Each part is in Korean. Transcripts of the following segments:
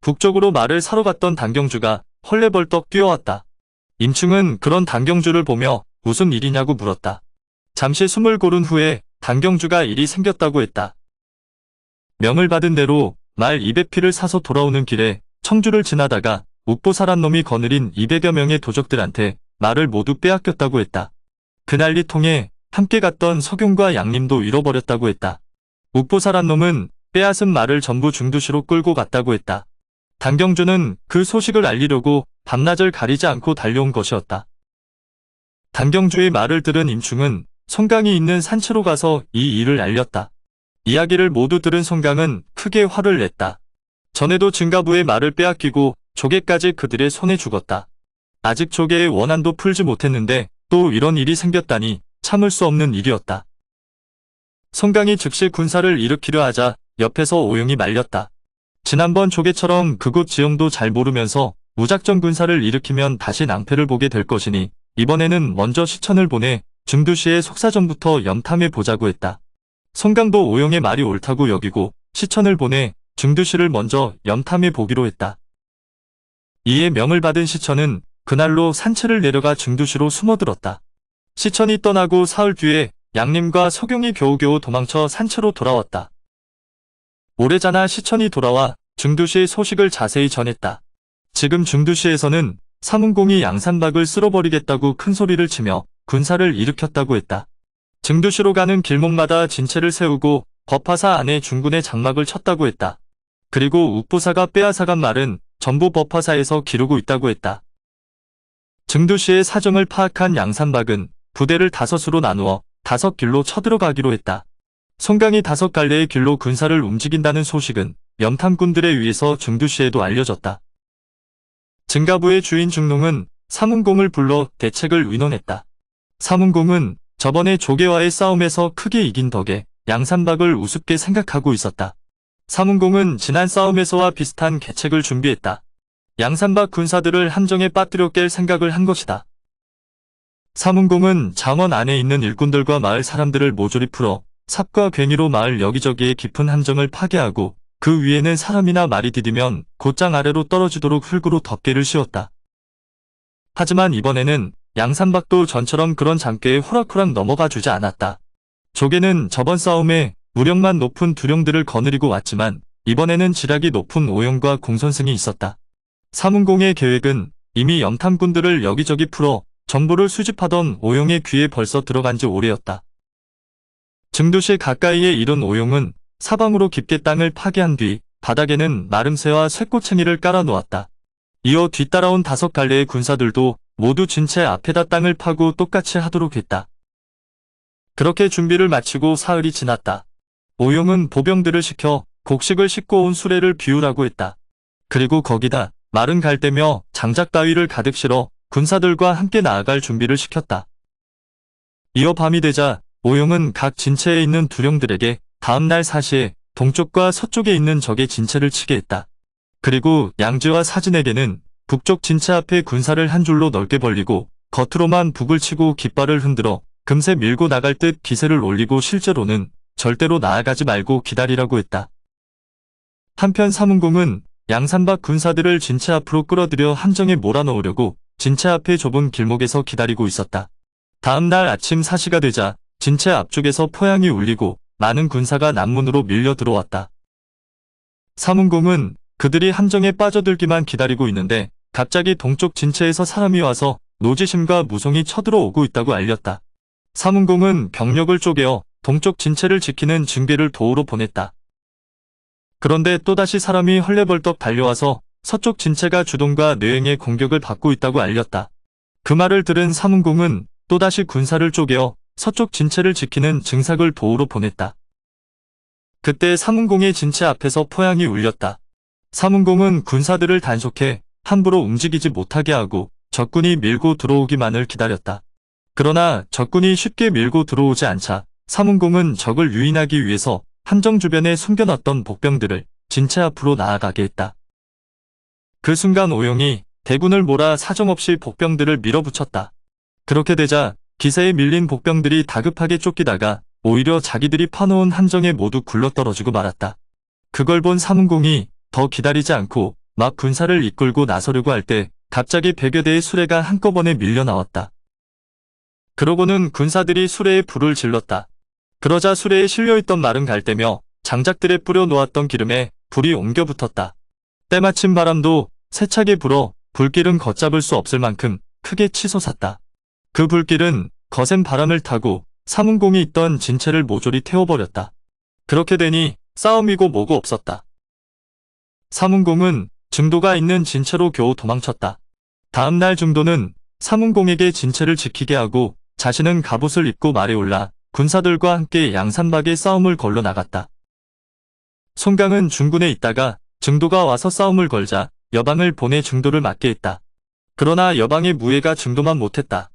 북쪽으로 말을 사러 갔던 단경주가 헐레벌떡 뛰어왔다. 임충은 그런 단경주를 보며 무슨 일이냐고 물었다. 잠시 숨을 고른 후에 단경주가 일이 생겼다고 했다. 명을 받은 대로 말 200피를 사서 돌아오는 길에 청주를 지나다가 욱보사란 놈이 거느린 200여 명의 도적들한테 말을 모두 빼앗겼다고 했다. 그 난리통에 함께 갔던 석용과 양림도 잃어버렸다고 했다. 욱보사란 놈은 빼앗은 말을 전부 중두시로 끌고 갔다고 했다. 단경주는 그 소식을 알리려고 밤낮을 가리지 않고 달려온 것이었다. 단경주의 말을 들은 임충은 송강이 있는 산채로 가서 이 일을 알렸다. 이야기를 모두 들은 송강은 크게 화를 냈다. 전에도 증가부의 말을 빼앗기고 조개까지 그들의 손에 죽었다. 아직 조개의 원한도 풀지 못했는데 또 이런 일이 생겼다니 참을 수 없는 일이었다. 송강이 즉시 군사를 일으키려 하자 옆에서 오용이 말렸다. 지난번 조개처럼 그곳 지형도 잘 모르면서 무작정 군사를 일으키면 다시 낭패를 보게 될 것이니 이번에는 먼저 시천을 보내 중두시의 속사정부터 염탐해 보자고 했다. 송강도 오용의 말이 옳다고 여기고 시천을 보내 중두시를 먼저 염탐해 보기로 했다. 이에 명을 받은 시천은 그날로 산채를 내려가 중두시로 숨어들었다. 시천이 떠나고 사흘 뒤에 양림과 석용이 겨우겨우 도망쳐 산채로 돌아왔다. 오래자나 시천이 돌아와 중두시의 소식을 자세히 전했다. 지금 중두시에서는 사문공이 양산박을 쓸어버리겠다고 큰 소리를 치며 군사를 일으켰다고 했다. 중두시로 가는 길목마다 진채를 세우고 법화사 안에 중군의 장막을 쳤다고 했다. 그리고 욱보사가 빼앗아간 말은 전부 법화사에서 기르고 있다고 했다. 중두시의 사정을 파악한 양산박은 부대를 5수로 나누어 5길로 쳐들어가기로 했다. 송강이 5갈래의 길로 군사를 움직인다는 소식은 염탐꾼들에 의해서 중두시에도 알려졌다. 증가부의 주인 중농은 사문공을 불러 대책을 의논했다. 사문공은 저번에 조개와의 싸움에서 크게 이긴 덕에 양산박을 우습게 생각하고 있었다. 사문공은 지난 싸움에서와 비슷한 계책을 준비했다. 양산박 군사들을 함정에 빠뜨려 깰 생각을 한 것이다. 사문공은 장원 안에 있는 일꾼들과 마을 사람들을 모조리 풀어 삽과 괭이로 마을 여기저기에 깊은 함정을 파괴하고 그 위에는 사람이나 말이 디디면 곧장 아래로 떨어지도록 흙으로 덮개를 씌웠다. 하지만 이번에는 양산박도 전처럼 그런 장대에 호락호락 넘어가 주지 않았다. 조개는 저번 싸움에 무력만 높은 두령들을 거느리고 왔지만 이번에는 지략이 높은 오용과 공선승이 있었다. 사문공의 계획은 이미 염탐꾼들을 여기저기 풀어 정보를 수집하던 오용의 귀에 벌써 들어간 지 오래였다. 증두시 가까이에 이른 오용은 사방으로 깊게 땅을 파괴한 뒤 바닥에는 마름새와 쇠꼬챙이를 깔아 놓았다. 이어 뒤따라온 5갈래의 군사들도 모두 진채 앞에다 땅을 파고 똑같이 하도록 했다. 그렇게 준비를 마치고 사흘이 지났다. 오용은 보병들을 시켜 곡식을 싣고 온 수레를 비우라고 했다. 그리고 거기다 마른 갈대며 장작 따위를 가득 실어 군사들과 함께 나아갈 준비를 시켰다. 이어 밤이 되자 오용은 각 진채에 있는 두령들에게 다음날 사시에 동쪽과 서쪽에 있는 적의 진채를 치게 했다. 그리고 양지와 사진에게는 북쪽 진채 앞에 군사를 한 줄로 넓게 벌리고 겉으로만 북을 치고 깃발을 흔들어 금세 밀고 나갈 듯 기세를 올리고 실제로는 절대로 나아가지 말고 기다리라고 했다. 한편 사문공은 양산박 군사들을 진채 앞으로 끌어들여 함정에 몰아넣으려고 진채 앞의 좁은 길목에서 기다리고 있었다. 다음 날 아침 사시가 되자 진채 앞쪽에서 포향이 울리고 많은 군사가 남문으로 밀려 들어왔다. 사문공은 그들이 함정에 빠져들기만 기다리고 있는데 갑자기 동쪽 진채에서 사람이 와서 노지심과 무송이 쳐들어오고 있다고 알렸다. 사문공은 병력을 쪼개어 동쪽 진채를 지키는 증비를 도우러 보냈다. 그런데 또다시 사람이 헐레벌떡 달려와서 서쪽 진채가 주동과 뇌행의 공격을 받고 있다고 알렸다. 그 말을 들은 사문공은 또다시 군사를 쪼개어 서쪽 진채를 지키는 증삭을 도우러 보냈다. 그때 사문공의 진채 앞에서 포향이 울렸다. 사문공은 군사들을 단속해 함부로 움직이지 못하게 하고 적군이 밀고 들어오기만을 기다렸다. 그러나 적군이 쉽게 밀고 들어오지 않자 사문공은 적을 유인하기 위해서 함정 주변에 숨겨놨던 복병들을 진채 앞으로 나아가게 했다. 그 순간 오용이 대군을 몰아 사정없이 복병들을 밀어붙였다. 그렇게 되자 기세에 밀린 복병들이 다급하게 쫓기다가 오히려 자기들이 파놓은 함정에 모두 굴러떨어지고 말았다. 그걸 본 사문공이 더 기다리지 않고 막 군사를 이끌고 나서려고 할 때 갑자기 100여 대의 수레가 한꺼번에 밀려 나왔다. 그러고는 군사들이 수레에 불을 질렀다. 그러자 수레에 실려있던 말은 갈대며 장작들에 뿌려 놓았던 기름에 불이 옮겨 붙었다. 때마침 바람도 세차게 불어 불길은 걷잡을 수 없을 만큼 크게 치솟았다. 그 불길은 거센 바람을 타고 사문공이 있던 진체를 모조리 태워버렸다. 그렇게 되니 싸움이고 뭐고 없었다. 사문공은 증도가 있는 진체로 겨우 도망쳤다. 다음날 증도는 사문공에게 진체를 지키게 하고 자신은 갑옷을 입고 말에 올라 군사들과 함께 양산박에 싸움을 걸러 나갔다. 송강은 중군에 있다가 증도가 와서 싸움을 걸자 여방을 보내 증도를 맡게 했다. 그러나 여방의 무예가 증도만 못했다.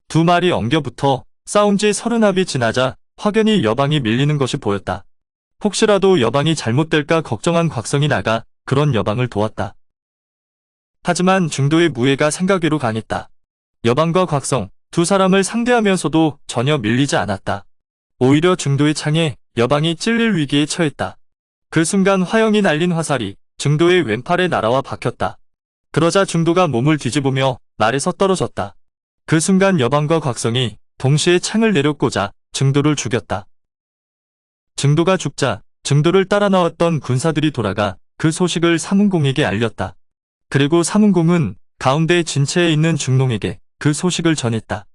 두 말이 엉겨붙어 싸운 지 30합이 지나자 확연히 여방이 밀리는 것이 보였다. 혹시라도 여방이 잘못될까 걱정한 곽성이 나가 그런 여방을 도왔다. 하지만 증도의 무예가 생각외로 강했다. 여방과 곽성 두 사람을 상대하면서도 전혀 밀리지 않았다. 오히려 증도의 창에 여방이 찔릴 위기에 처했다. 그 순간 화영이 날린 화살이 증도의 왼팔에 날아와 박혔다. 그러자 증도가 몸을 뒤집으며 말에서 떨어졌다. 그 순간 여방과 곽성이 동시에 창을 내려꽂아 증도를 죽였다. 증도가 죽자 증도를 따라 나왔던 군사들이 돌아가 그 소식을 사문공에게 알렸다. 그리고 사문공은 가운데 진체에 있는 중농에게 그 소식을 전했다.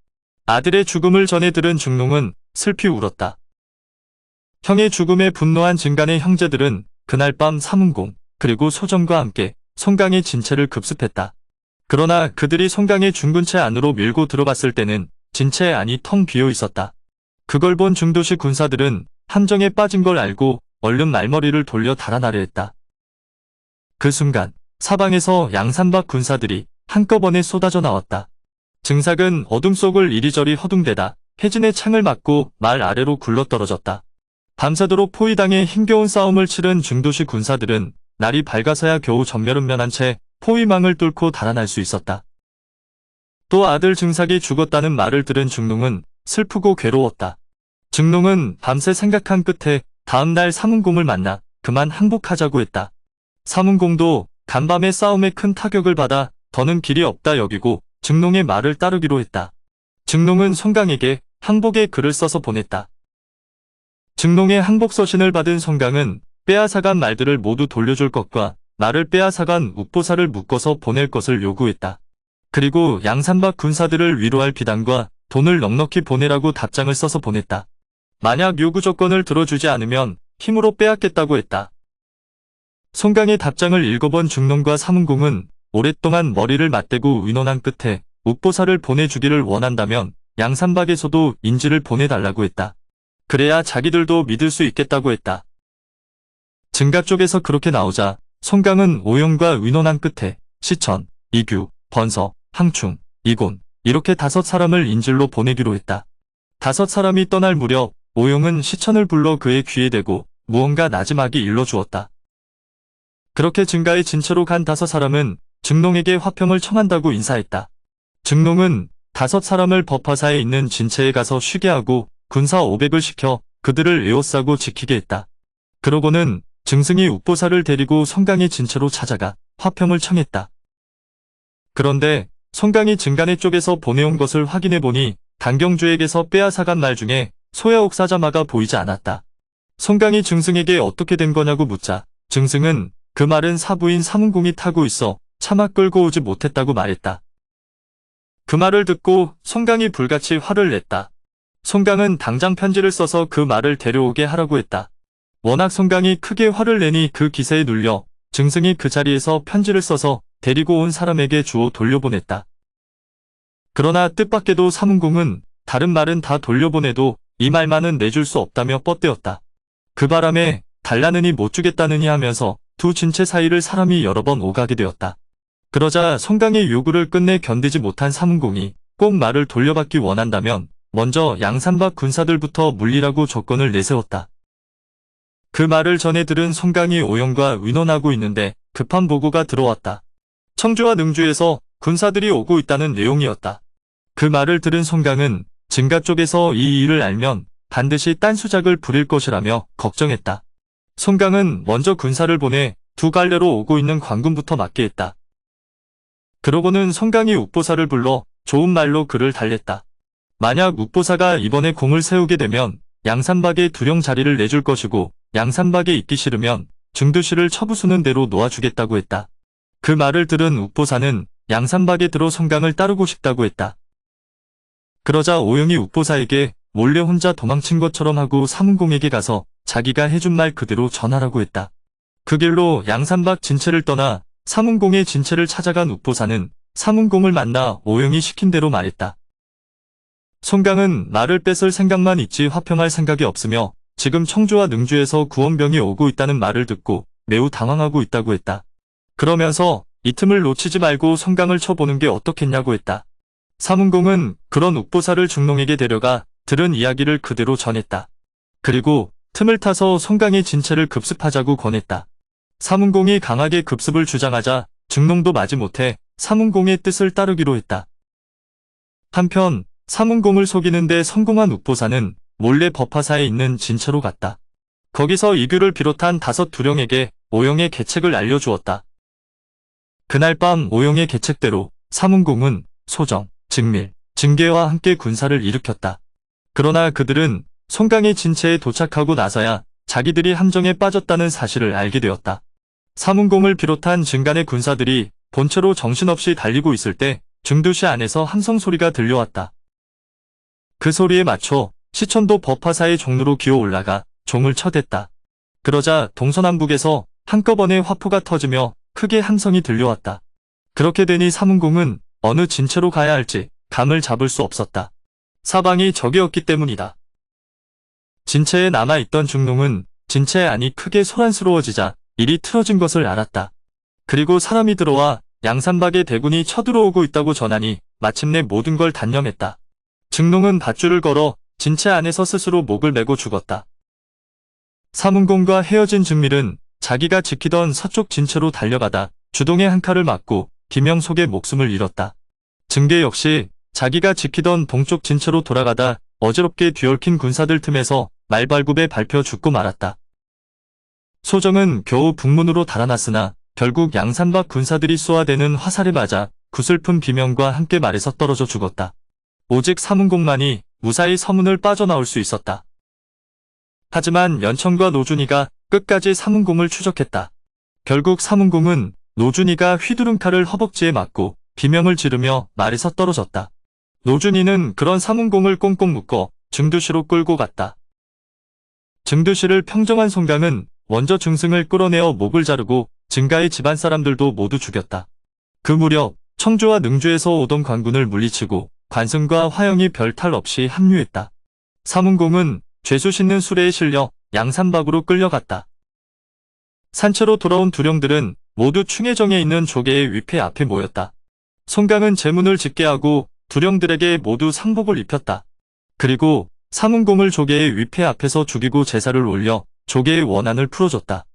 아들의 죽음을 전해 들은 중농은 슬피 울었다. 형의 죽음에 분노한 진간의 형제들은 그날 밤 사문공 그리고 소정과 함께 송강의 진체를 급습했다. 그러나 그들이 송강의 중군체 안으로 밀고 들어갔을 때는 진체 안이 텅 비어 있었다. 그걸 본 중도시 군사들은 함정에 빠진 걸 알고 얼른 말머리를 돌려 달아나려 했다. 그 순간 사방에서 양산박 군사들이 한꺼번에 쏟아져 나왔다. 증삭은 어둠 속을 이리저리 허둥대다 해진의 창을 맞고 말 아래로 굴러떨어졌다. 밤새도록 포위당해 힘겨운 싸움을 치른 중도시 군사들은 날이 밝아서야 겨우 전멸은면한 채 포위망을 뚫고 달아날 수 있었다. 또 아들 증삭이 죽었다는 말을 들은 중농은 슬프고 괴로웠다. 증농은 밤새 생각한 끝에 다음날 사문공을 만나 그만 항복하자고 했다. 사문공도 간밤의 싸움에 큰 타격을 받아 더는 길이 없다 여기고 증농의 말을 따르기로 했다. 증농은 송강에게 항복의 글을 써서 보냈다. 증농의 항복서신을 받은 송강은 빼앗아간 말들을 모두 돌려줄 것과 말을 빼앗아간 욱보사를 묶어서 보낼 것을 요구했다. 그리고 양산박 군사들을 위로할 비단과 돈을 넉넉히 보내라고 답장을 써서 보냈다. 만약 요구 조건을 들어주지 않으면 힘으로 빼앗겠다고 했다. 송강의 답장을 읽어본 중농과 사문공은 오랫동안 머리를 맞대고 의논한 끝에 욱보사를 보내주기를 원한다면 양산박에서도 인지를 보내달라고 했다. 그래야 자기들도 믿을 수 있겠다고 했다. 증가 쪽에서 그렇게 나오자 송강은 오용과 의논한 끝에 시천, 이규, 번서, 항충, 이곤 이렇게 5사람을 인질로 보내기로 했다. 5사람이 떠날 무렵 오용은 시천을 불러 그의 귀에 대고 무언가 나지막이 일러주었다. 그렇게 증가의 진처로 간 5사람은 증농에게 화평을 청한다고 인사했다. 증농은 5사람을 법화사에 있는 진체에 가서 쉬게 하고 군사 500을 시켜 그들을 에워싸고 지키게 했다. 그러고는 증승이 욱보사를 데리고 송강의 진체로 찾아가 화평을 청했다. 그런데 송강이 증간의 쪽에서 보내온 것을 확인해보니 단경주에게서 빼앗아간 말 중에 소야옥사자마가 보이지 않았다. 송강이 증승에게 어떻게 된 거냐고 묻자 증승은 그 말은 사부인 사문공이 타고 있어 차마 끌고 오지 못했다고 말했다. 그 말을 듣고 송강이 불같이 화를 냈다. 송강은 당장 편지를 써서 그 말을 데려오게 하라고 했다. 워낙 송강이 크게 화를 내니 그 기세에 눌려 증승이 그 자리에서 편지를 써서 데리고 온 사람에게 주어 돌려보냈다. 그러나 뜻밖에도 사문공은 다른 말은 다 돌려보내도 이 말만은 내줄 수 없다며 뻗대었다. 그 바람에 달라느니 못 주겠다느니 하면서 두 진체 사이를 사람이 여러 번 오가게 되었다. 그러자 송강의 요구를 끝내 견디지 못한 사문공이 꼭 말을 돌려받기 원한다면 먼저 양산박 군사들부터 물리라고 조건을 내세웠다. 그 말을 전해 들은 송강이 오용과 의논하고 있는데 급한 보고가 들어왔다. 청주와 능주에서 군사들이 오고 있다는 내용이었다. 그 말을 들은 송강은 증가 쪽에서 이 일을 알면 반드시 딴수작을 부릴 것이라며 걱정했다. 송강은 먼저 군사를 보내 두 갈래로 오고 있는 관군부터 맞게 했다. 그러고는 송강이 욱보사를 불러 좋은 말로 그를 달랬다. 만약 욱보사가 이번에 공을 세우게 되면 양산박에 두령 자리를 내줄 것이고 양산박에 있기 싫으면 증두씨를 처부수는 대로 놓아주겠다고 했다. 그 말을 들은 욱보사는 양산박에 들어 송강을 따르고 싶다고 했다. 그러자 오영이 욱보사에게 몰래 혼자 도망친 것처럼 하고 사문공에게 가서 자기가 해준 말 그대로 전하라고 했다. 그 길로 양산박 진채를 떠나 사문공의 진채를 찾아간 욱보사는 사문공을 만나 오영이 시킨 대로 말했다. 송강은 말을 뺏을 생각만 있지 화평할 생각이 없으며 지금 청주와 능주에서 구원병이 오고 있다는 말을 듣고 매우 당황하고 있다고 했다. 그러면서 이 틈을 놓치지 말고 송강을 쳐보는 게 어떻겠냐고 했다. 사문공은 그런 욱보사를 중농에게 데려가 들은 이야기를 그대로 전했다. 그리고 틈을 타서 송강의 진채를 급습하자고 권했다. 사문공이 강하게 급습을 주장하자 중농도 마지못해 사문공의 뜻을 따르기로 했다. 한편 사문공을 속이는 데 성공한 욱보사는 몰래 법화사에 있는 진채로 갔다. 거기서 이규를 비롯한 5 두령에게 오영의 계책을 알려주었다. 그날 밤 오영의 계책대로 사문공은 소정, 증밀, 증계와 함께 군사를 일으켰다. 그러나 그들은 송강의 진채에 도착하고 나서야 자기들이 함정에 빠졌다는 사실을 알게 되었다. 사문공을 비롯한 증간의 군사들이 본체로 정신없이 달리고 있을 때 증두시 안에서 함성 소리가 들려왔다. 그 소리에 맞춰 시천도 법화사의 종로로 기어 올라가 종을 쳐댔다. 그러자 동서남북에서 한꺼번에 화포가 터지며 크게 함성이 들려왔다. 그렇게 되니 사문공은 어느 진채로 가야 할지 감을 잡을 수 없었다. 사방이 적이었기 때문이다. 진채에 남아있던 중농은 진채의 안이 크게 소란스러워지자 일이 틀어진 것을 알았다. 그리고 사람이 들어와 양산박에 대군이 쳐들어오고 있다고 전하니 마침내 모든 걸 단념했다. 증농은 밧줄을 걸어 진채 안에서 스스로 목을 메고 죽었다. 사문공과 헤어진 증밀은 자기가 지키던 서쪽 진채로 달려가다 주동의 한 칼을 맞고 비명 속에 목숨을 잃었다. 증계 역시 자기가 지키던 동쪽 진채로 돌아가다 어지럽게 뒤얽힌 군사들 틈에서 말발굽에 밟혀 죽고 말았다. 소정은 겨우 북문으로 달아났으나 결국 양산박 군사들이 쏘아대는 화살에 맞아 구슬픈 비명과 함께 말에서 떨어져 죽었다. 오직 사문공만이 무사히 서문을 빠져나올 수 있었다. 하지만 연천과 노준이가 끝까지 사문공을 추적했다. 결국 사문공은 노준이가 휘두른 칼을 허벅지에 맞고 비명을 지르며 말에서 떨어졌다. 노준이는 그런 사문공을 꽁꽁 묶어 증두시로 끌고 갔다. 증두시를 평정한 송강은 먼저 증승을 끌어내어 목을 자르고 증가의 집안 사람들도 모두 죽였다. 그 무렵 청주와 능주에서 오던 관군을 물리치고 관승과 화영이 별 탈 없이 합류했다. 사문공은 죄수 싣는 수레에 실려 양산박으로 끌려갔다. 산채로 돌아온 두령들은 모두 충해정에 있는 조계의 위패 앞에 모였다. 송강은 제문을 짓게 하고 두령들에게 모두 상복을 입혔다. 그리고 사문공을 조계의 위패 앞에서 죽이고 제사를 올려 조계의 원한을 풀어줬다.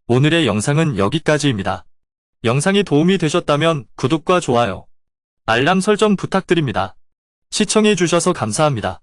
오늘의 영상은 여기까지입니다. 영상이 도움이 되셨다면 구독과 좋아요, 알람 설정 부탁드립니다. 시청해주셔서 감사합니다.